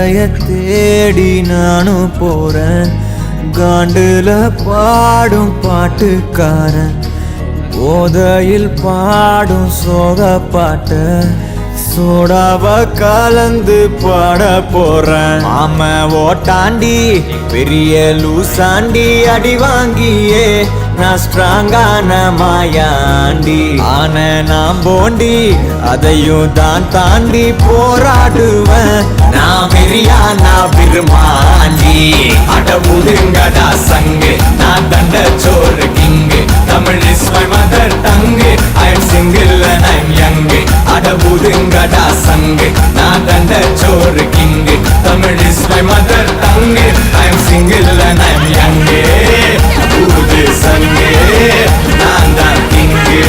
கரைய தேடி நானும் போறேன். காண்டுல பாடும் பாட்டுக்காரன் போதையில் பாடும் சோக பாட்ட சோடாவ கலந்து பாட போறேன். ஆம ஓட்டாண்டி பெரிய லூசாண்டி அடி வாங்கியே நான் ஸ்ட்ராங்கான மாயாண்டி ஆன நான் போண்டி அதையும் தான் தாண்டி போராடுவேன். நான் வெறியா நான் விரும்பாண்டி அட முதுங்கடா சங்கு நான் தண்ட சோறு king Tamil is my mother tongue I am single and I'm young அட முதுங்கடா சங்கு நான் தண்ட சோறு king Tamil is my mother tongue I am single and I'm young ஊது சங்கு நான் தான் king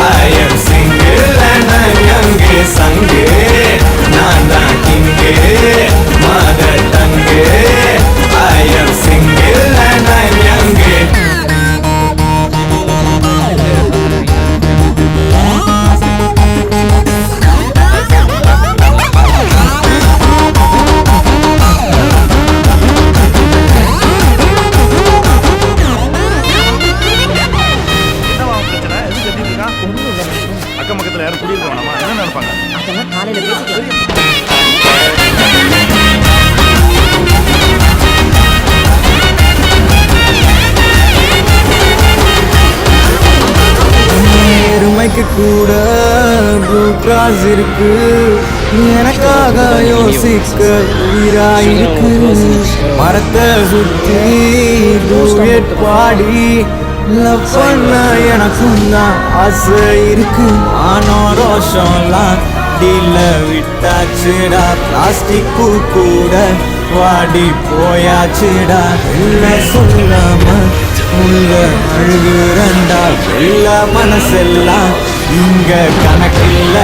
I am single and I'm young சங்கு நான் தான் king mother tongue I am single and I'm young. அக்கம் பக்கத்துல யாரும் குடியிருக்கோம் என்ன நினைப்பாங்க? அதெல்லாம் காலையில பேசிக்கலாம். எருமைக்கு கூட ப்ளூ கிராஸ் இருக்கு எனக்காக யோசிக்க உயிராயிருக்கு. மரத்தை சுத்தி டூயட் பாடி லவ் பண்ண எனக்கும் தான் ஆசை இருக்கு. ஆனோ ரோஷம்லாம் டீல விட்டாச்சுடா பிளாஸ்டிக் பூ கூட வாடி போயாச்சுடா. இல்லை சொல்லாம உள்ள அழுகுறண்டா வெள்ள மனசெல்லாம் இங்க கணக்கில்ல